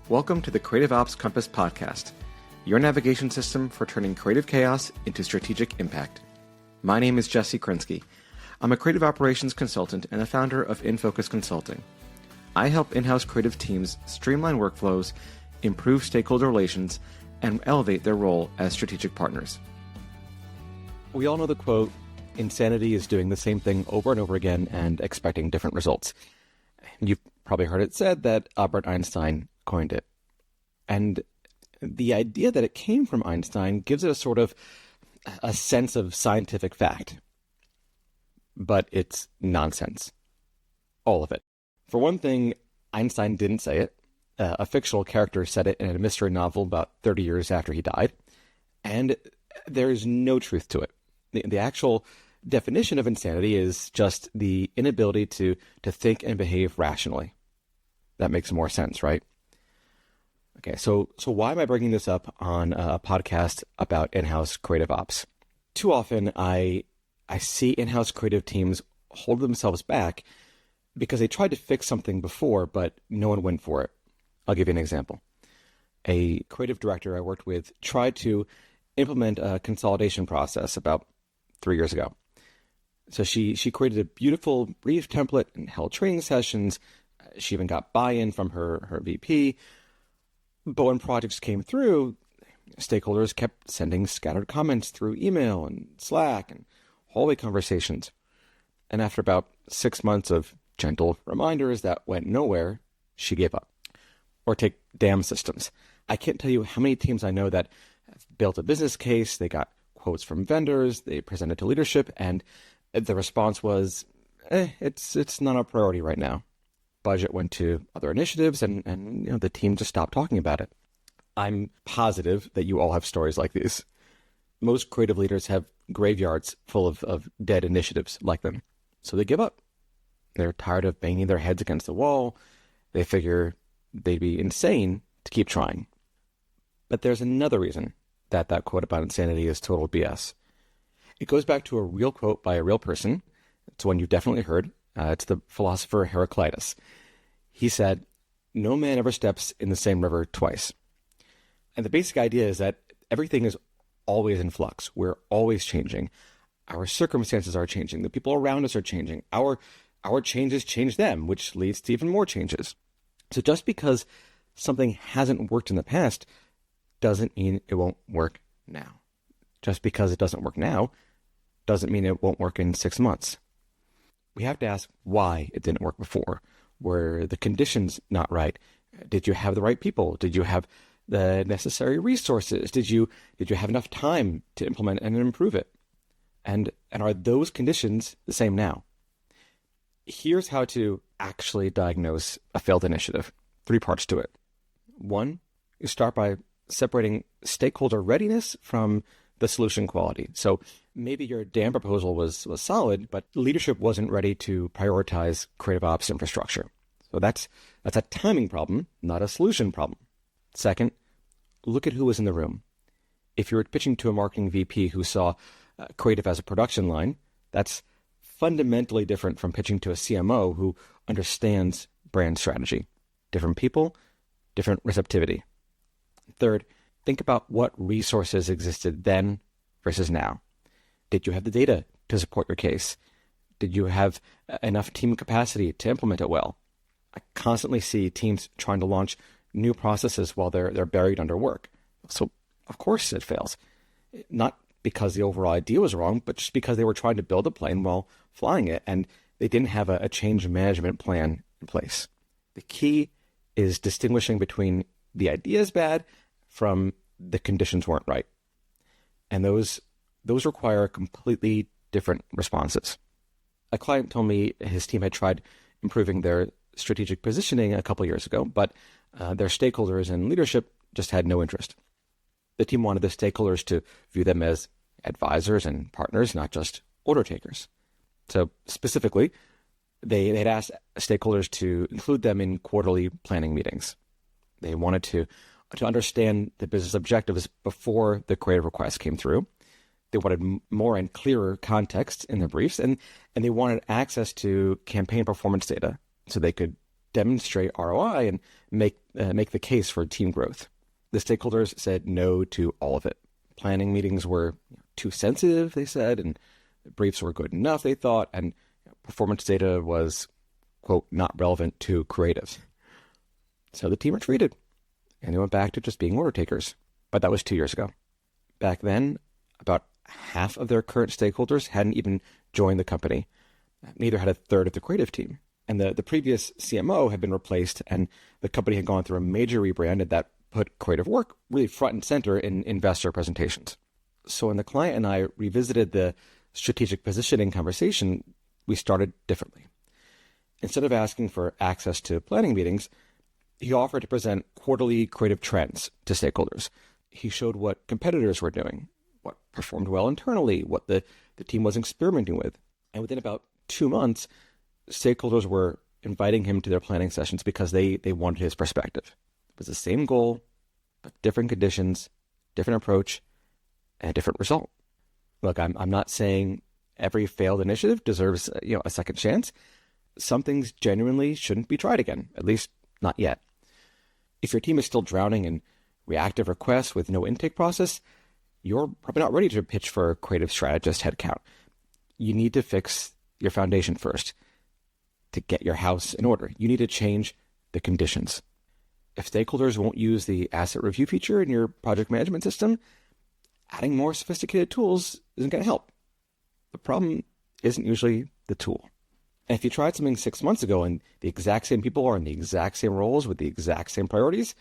Welcome to the Creative Ops Compass podcast, your navigation system for turning creative chaos into strategic impact. My name is Jesse Krinsky. I'm a creative operations consultant and the founder of InFocus Consulting. I help in-house creative teams streamline workflows, improve stakeholder relations, and elevate their role as strategic partners. We all know the quote, insanity is doing the same thing over and over again and expecting different results. You've probably heard it said that Albert Einstein coined it. And the idea that it came from Einstein gives it a sort of a sense of scientific fact. But it's nonsense. All of it. For one thing, Einstein didn't say it. A fictional character said it in a mystery novel about 30 years after he died. And there is no truth to it. The actual definition of insanity is just the inability to think and behave rationally. That makes more sense, right? Okay, so why am I bringing this up on a podcast about in-house creative ops? Too often, I see in-house creative teams hold themselves back because they tried to fix something before, but no one went for it. I'll give you an example. A creative director I worked with tried to implement a consolidation process about 3 years ago. So she created a beautiful brief template and held training sessions. She even got buy-in from her VP. But when projects came through, stakeholders kept sending scattered comments through email and Slack and hallway conversations. And after about 6 months of gentle reminders that went nowhere, she gave up. Or take DAM systems. I can't tell you how many teams I know that have built a business case, they got quotes from vendors, they presented to leadership, and the response was, it's not a priority right now. Budget went to other initiatives, and the team just stopped talking about it. I'm positive that you all have stories like these. Most creative leaders have graveyards full of dead initiatives like them. So they give up. They're tired of banging their heads against the wall. They figure they'd be insane to keep trying. But there's another reason that quote about insanity is total BS. It goes back to a real quote by a real person. It's one you've definitely heard. It's the philosopher Heraclitus. He said, "No man ever steps in the same river twice." And the basic idea is that everything is always in flux. We're always changing. Our circumstances are changing. The people around us are changing. Our changes change them, which leads to even more changes. So just because something hasn't worked in the past doesn't mean it won't work now. Just because it doesn't work now doesn't mean it won't work in 6 months. We have to ask why it didn't work before. Were the conditions not right? Did you have the right people? Did you have the necessary resources? Did you have enough time to implement and improve it? And are those conditions the same now? Here's how to actually diagnose a failed initiative. 3 parts to it. 1, you start by separating stakeholder readiness from the solution quality. So maybe your DAM proposal was solid, but leadership wasn't ready to prioritize creative ops infrastructure. So that's a timing problem, not a solution problem. 2nd, look at who was in the room. If you were pitching to a marketing VP who saw creative as a production line, that's fundamentally different from pitching to a CMO who understands brand strategy. Different people, different receptivity. 3rd, think about what resources existed then versus now. Did you have the data to support your case? Did you have enough team capacity to implement it well? I constantly see teams trying to launch new processes while they're buried under work. So, of course, it fails. Not because the overall idea was wrong, but just because they were trying to build a plane while flying it, and they didn't have a change management plan in place. The key is distinguishing between the idea is bad from the conditions weren't right. And those require completely different responses. A client told me his team had tried improving their strategic positioning a couple years ago, but their stakeholders and leadership just had no interest. The team wanted the stakeholders to view them as advisors and partners, not just order takers. So specifically, they had asked stakeholders to include them in quarterly planning meetings. They wanted to understand the business objectives before the creative request came through. They wanted more and clearer context in their briefs, and they wanted access to campaign performance data so they could demonstrate ROI and make the case for team growth. The stakeholders said no to all of it. Planning meetings were too sensitive, they said, and briefs were good enough, they thought, and performance data was, quote, not relevant to creative. So the team retreated, and they went back to just being order takers. But that was 2 years ago. Back then, about half of their current stakeholders hadn't even joined the company. Neither had a third of the creative team. And the previous CMO had been replaced, and the company had gone through a major rebrand that put creative work really front and center in investor presentations. So when the client and I revisited the strategic positioning conversation, we started differently. Instead of asking for access to planning meetings, he offered to present quarterly creative trends to stakeholders. He showed what competitors were doing, what performed well internally, what the team was experimenting with. And within about 2 months, stakeholders were inviting him to their planning sessions because they wanted his perspective. It was the same goal, but different conditions, different approach, and a different result. Look, I'm not saying every failed initiative deserves a second chance. Some things genuinely shouldn't be tried again, at least not yet. If your team is still drowning in reactive requests with no intake process, you're probably not ready to pitch for a creative strategist headcount. You need to fix your foundation first to get your house in order. You need to change the conditions. If stakeholders won't use the asset review feature in your project management system, adding more sophisticated tools isn't going to help. The problem isn't usually the tool. And if you tried something 6 months ago and the exact same people are in the exact same roles with the exact same priorities,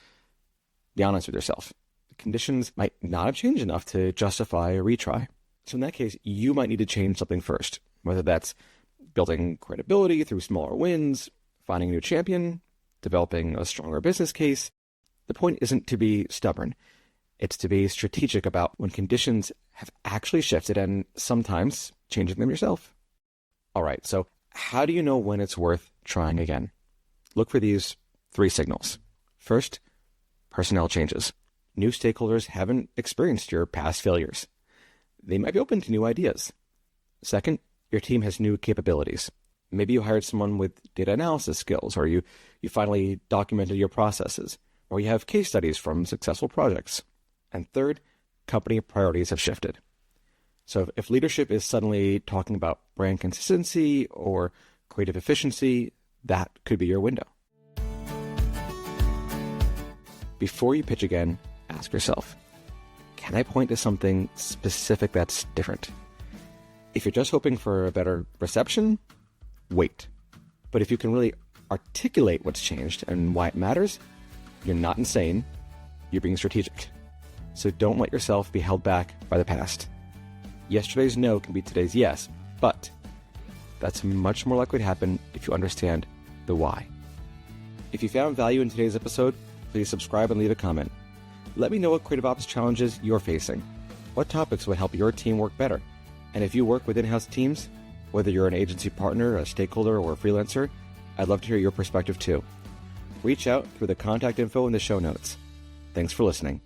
be honest with yourself. The conditions might not have changed enough to justify a retry. So in that case, you might need to change something first, whether that's building credibility through smaller wins, finding a new champion, developing a stronger business case. The point isn't to be stubborn. It's to be strategic about when conditions have actually shifted and sometimes changing them yourself. All right, so how do you know when it's worth trying again? Look for these 3 signals. First, personnel changes. New stakeholders haven't experienced your past failures. They might be open to new ideas. Second, your team has new capabilities. Maybe you hired someone with data analysis skills, or you finally documented your processes, or you have case studies from successful projects. And third, company priorities have shifted. So if leadership is suddenly talking about brand consistency or creative efficiency, that could be your window. Before you pitch again, ask yourself, can I point to something specific that's different? If you're just hoping for a better reception, wait. But if you can really articulate what's changed and why it matters, you're not insane, you're being strategic. So don't let yourself be held back by the past. Yesterday's no can be today's yes, but that's much more likely to happen if you understand the why. If you found value in today's episode, please subscribe and leave a comment. Let me know what creative ops challenges you're facing. What topics would help your team work better? And if you work with in-house teams, whether you're an agency partner, a stakeholder, or a freelancer, I'd love to hear your perspective too. Reach out through the contact info in the show notes. Thanks for listening.